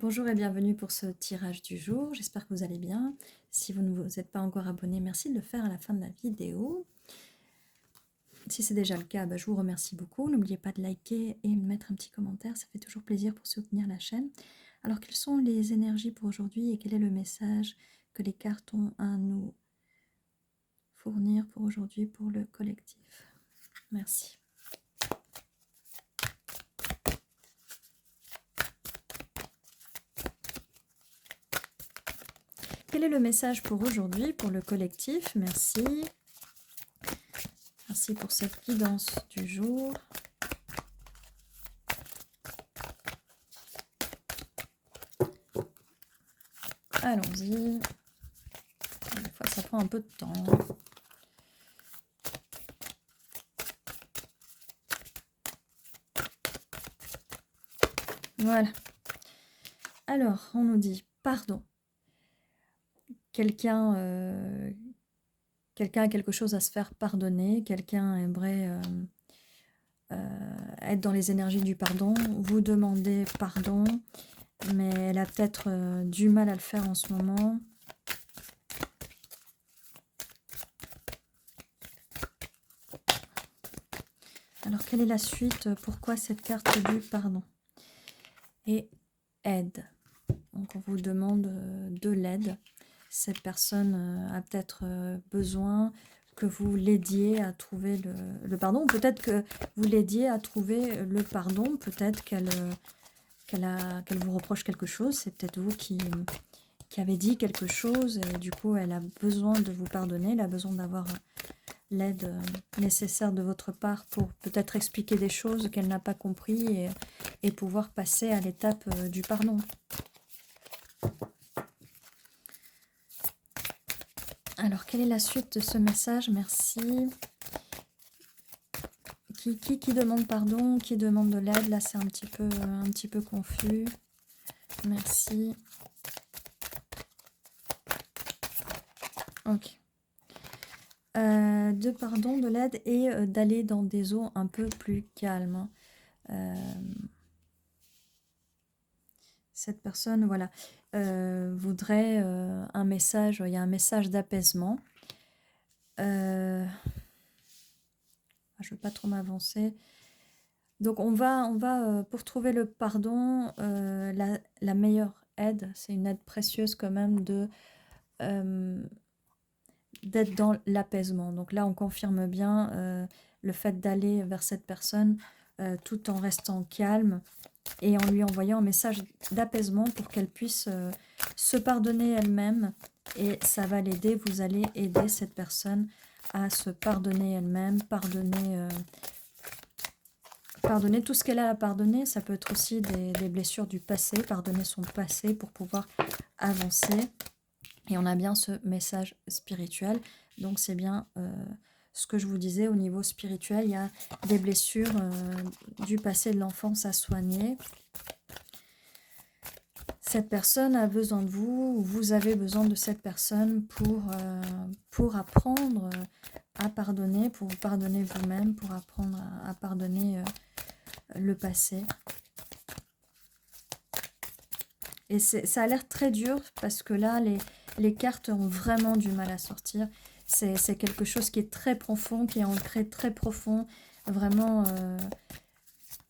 Bonjour et bienvenue pour ce tirage du jour, j'espère que vous allez bien. Si vous ne vous êtes pas encore abonné, merci de le faire à la fin de la vidéo. Si c'est déjà le cas, je vous remercie beaucoup. N'oubliez pas de liker et de mettre un petit commentaire, ça fait toujours plaisir pour soutenir la chaîne. Alors, quelles sont les énergies pour aujourd'hui et quel est le message que les cartes ont à nous fournir pour aujourd'hui pour le collectif? Merci. Quel est le message pour aujourd'hui pour le collectif? Merci. Merci pour cette guidance du jour. Allons-y. Des fois, ça prend un peu de temps. Voilà. Alors, on nous dit pardon. Quelqu'un a quelque chose à se faire pardonner. Quelqu'un aimerait être dans les énergies du pardon. Vous demandez pardon, mais elle a peut-être du mal à le faire en ce moment. Alors, quelle est la suite? Pourquoi cette carte du pardon? Et aide. Donc, on vous demande de l'aide. Cette personne a peut-être besoin que vous l'aidiez à trouver le pardon. Peut-être que vous l'aidiez à trouver le pardon. Peut-être qu'elle vous reproche quelque chose. C'est peut-être vous qui avez dit quelque chose. Et du coup, elle a besoin de vous pardonner. Elle a besoin d'avoir l'aide nécessaire de votre part pour peut-être expliquer des choses qu'elle n'a pas compris et pouvoir passer à l'étape du pardon. Alors, quelle est la suite de ce message? Merci. Qui demande pardon? Qui demande de l'aide? Là, c'est un petit peu confus. Merci. Ok. De pardon, de l'aide et d'aller dans des eaux un peu plus calmes. Cette personne, voilà, voudrait un message, il y a un message d'apaisement. Je ne veux pas trop m'avancer. Donc on va pour trouver le pardon, la meilleure aide, c'est une aide précieuse quand même d'être dans l'apaisement. Donc là on confirme bien le fait d'aller vers cette personne tout en restant calme et en lui envoyant un message d'apaisement pour qu'elle puisse se pardonner elle-même, et ça va l'aider. Vous allez aider cette personne à se pardonner elle-même, pardonner tout ce qu'elle a à pardonner. Ça peut être aussi des blessures du passé, pardonner son passé pour pouvoir avancer. Et on a bien ce message spirituel. Donc c'est bien ce que je vous disais au niveau spirituel. Il y a des blessures du passé, de l'enfance à soigner. Cette personne a besoin de vous, ou vous avez besoin de cette personne pour apprendre à pardonner, pour vous pardonner vous-même, pour apprendre à pardonner le passé. Et ça a l'air très dur parce que là, les cartes ont vraiment du mal à sortir. C'est quelque chose qui est très profond, qui est ancré très profond. Vraiment,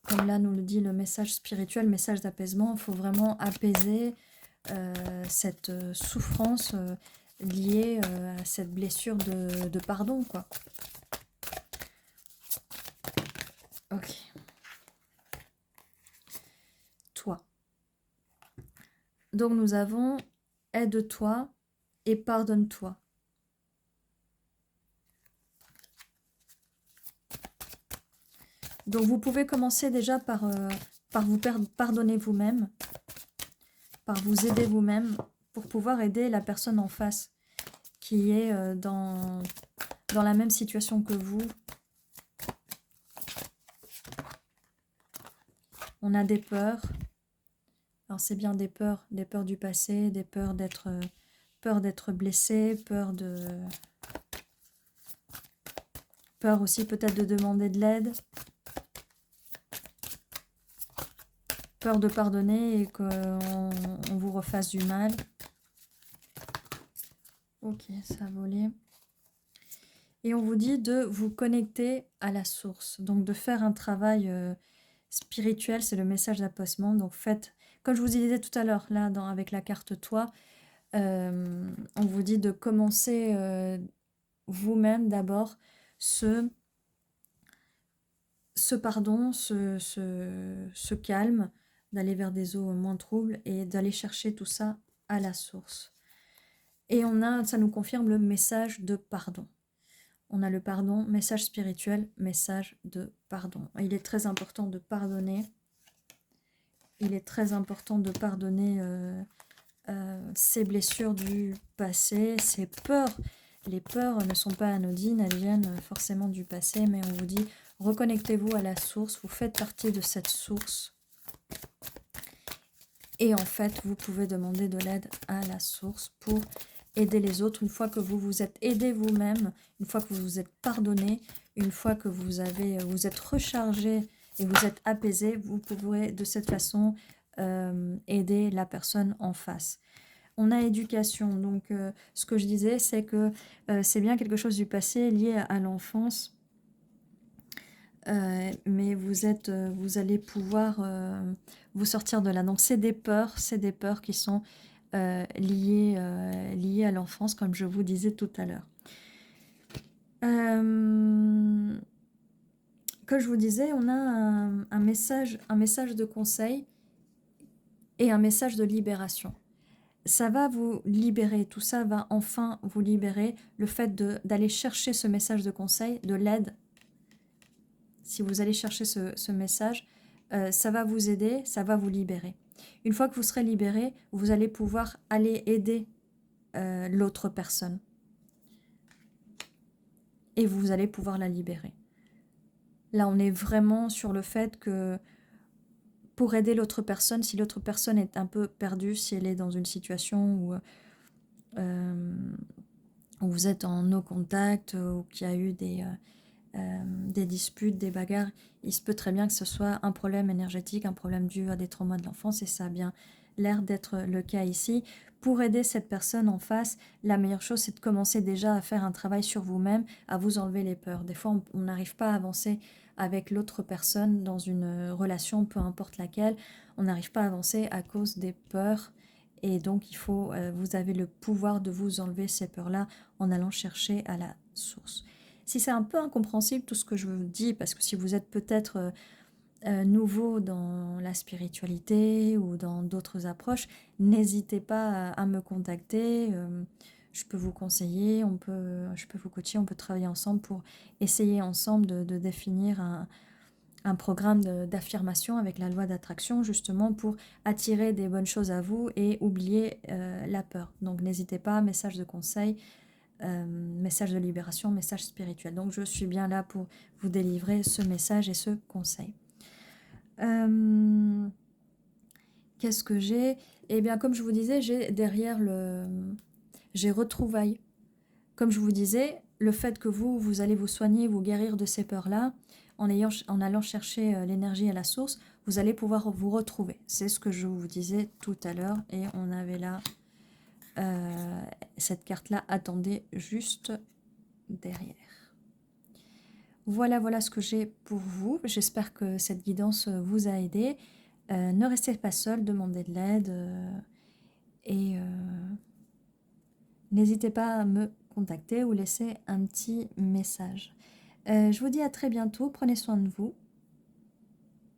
comme là nous le dit le message spirituel, message d'apaisement, il faut vraiment apaiser cette souffrance liée à cette blessure de pardon, quoi. Ok. Toi. Donc nous avons aide-toi et pardonne-toi. Donc vous pouvez commencer déjà par vous pardonner vous-même, par vous aider vous-même, pour pouvoir aider la personne en face qui est dans la même situation que vous. On a des peurs. Alors c'est bien des peurs du passé, des peurs d'être blessé, peur aussi peut-être de demander de l'aide. peur de pardonner et qu'on vous refasse du mal. Ok, ça a volé. Et on vous dit de vous connecter à la source, donc de faire un travail spirituel, c'est le message d'apostement. Donc faites, comme je vous disais tout à l'heure, là avec la carte Toi, on vous dit de commencer vous-même d'abord ce pardon, ce calme, d'aller vers des eaux moins troubles et d'aller chercher tout ça à la source. Et ça nous confirme le message de pardon. On a le pardon, message spirituel, message de pardon. Il est très important de pardonner. Il est très important de pardonner ces blessures du passé, ces peurs. Les peurs ne sont pas anodines, elles viennent forcément du passé, mais on vous dit, reconnectez-vous à la source, vous faites partie de cette source. Et en fait, vous pouvez demander de l'aide à la source pour aider les autres. Une fois que vous vous êtes aidé vous-même, une fois que vous vous êtes pardonné, une fois que vous êtes rechargé et vous êtes apaisé, vous pourrez de cette façon aider la personne en face. On a éducation, donc ce que je disais, c'est que c'est bien quelque chose du passé lié à l'enfance, mais vous allez pouvoir vous sortir de là. Donc c'est des peurs qui sont liées à l'enfance, comme je vous disais tout à l'heure. Comme je vous disais, on a un message de conseil et un message de libération. Ça va vous libérer, tout ça va enfin vous libérer, le fait d'aller chercher ce message de conseil, de l'aide. Si vous allez chercher ce message, ça va vous aider, ça va vous libérer. Une fois que vous serez libéré, vous allez pouvoir aller aider l'autre personne. Et vous allez pouvoir la libérer. Là, on est vraiment sur le fait que pour aider l'autre personne, si l'autre personne est un peu perdue, si elle est dans une situation où vous êtes en no contact, ou qu'il y a eu des disputes, des bagarres, il se peut très bien que ce soit un problème énergétique, un problème dû à des traumas de l'enfance, et ça a bien l'air d'être le cas ici. Pour aider cette personne en face, la meilleure chose, c'est de commencer déjà à faire un travail sur vous-même, à vous enlever les peurs. Des fois, on n'arrive pas à avancer avec l'autre personne dans une relation, peu importe laquelle, on n'arrive pas à avancer à cause des peurs. Et donc, vous avez le pouvoir de vous enlever ces peurs-là en allant chercher à la source. Si c'est un peu incompréhensible tout ce que je vous dis, parce que si vous êtes peut-être nouveau dans la spiritualité ou dans d'autres approches, n'hésitez pas à me contacter. Je peux vous conseiller, je peux vous coacher, on peut travailler ensemble pour essayer ensemble de définir un programme d'affirmation avec la loi d'attraction, justement pour attirer des bonnes choses à vous et oublier la peur. Donc n'hésitez pas, message de conseil, message de libération, message spirituel. Donc je suis bien là pour vous délivrer ce message et ce conseil. Qu'est-ce que j'ai? Eh bien, comme je vous disais, j'ai retrouvailles. Comme je vous disais, le fait que vous allez vous soigner, vous guérir de ces peurs-là, en allant chercher l'énergie à la source, vous allez pouvoir vous retrouver. C'est ce que je vous disais tout à l'heure. Et on avait là cette carte-là, attendez juste derrière. Voilà ce que j'ai pour vous. J'espère que cette guidance vous a aidé. Ne restez pas seul, demandez de l'aide et n'hésitez pas à me contacter ou laisser un petit message. Je vous dis à très bientôt, prenez soin de vous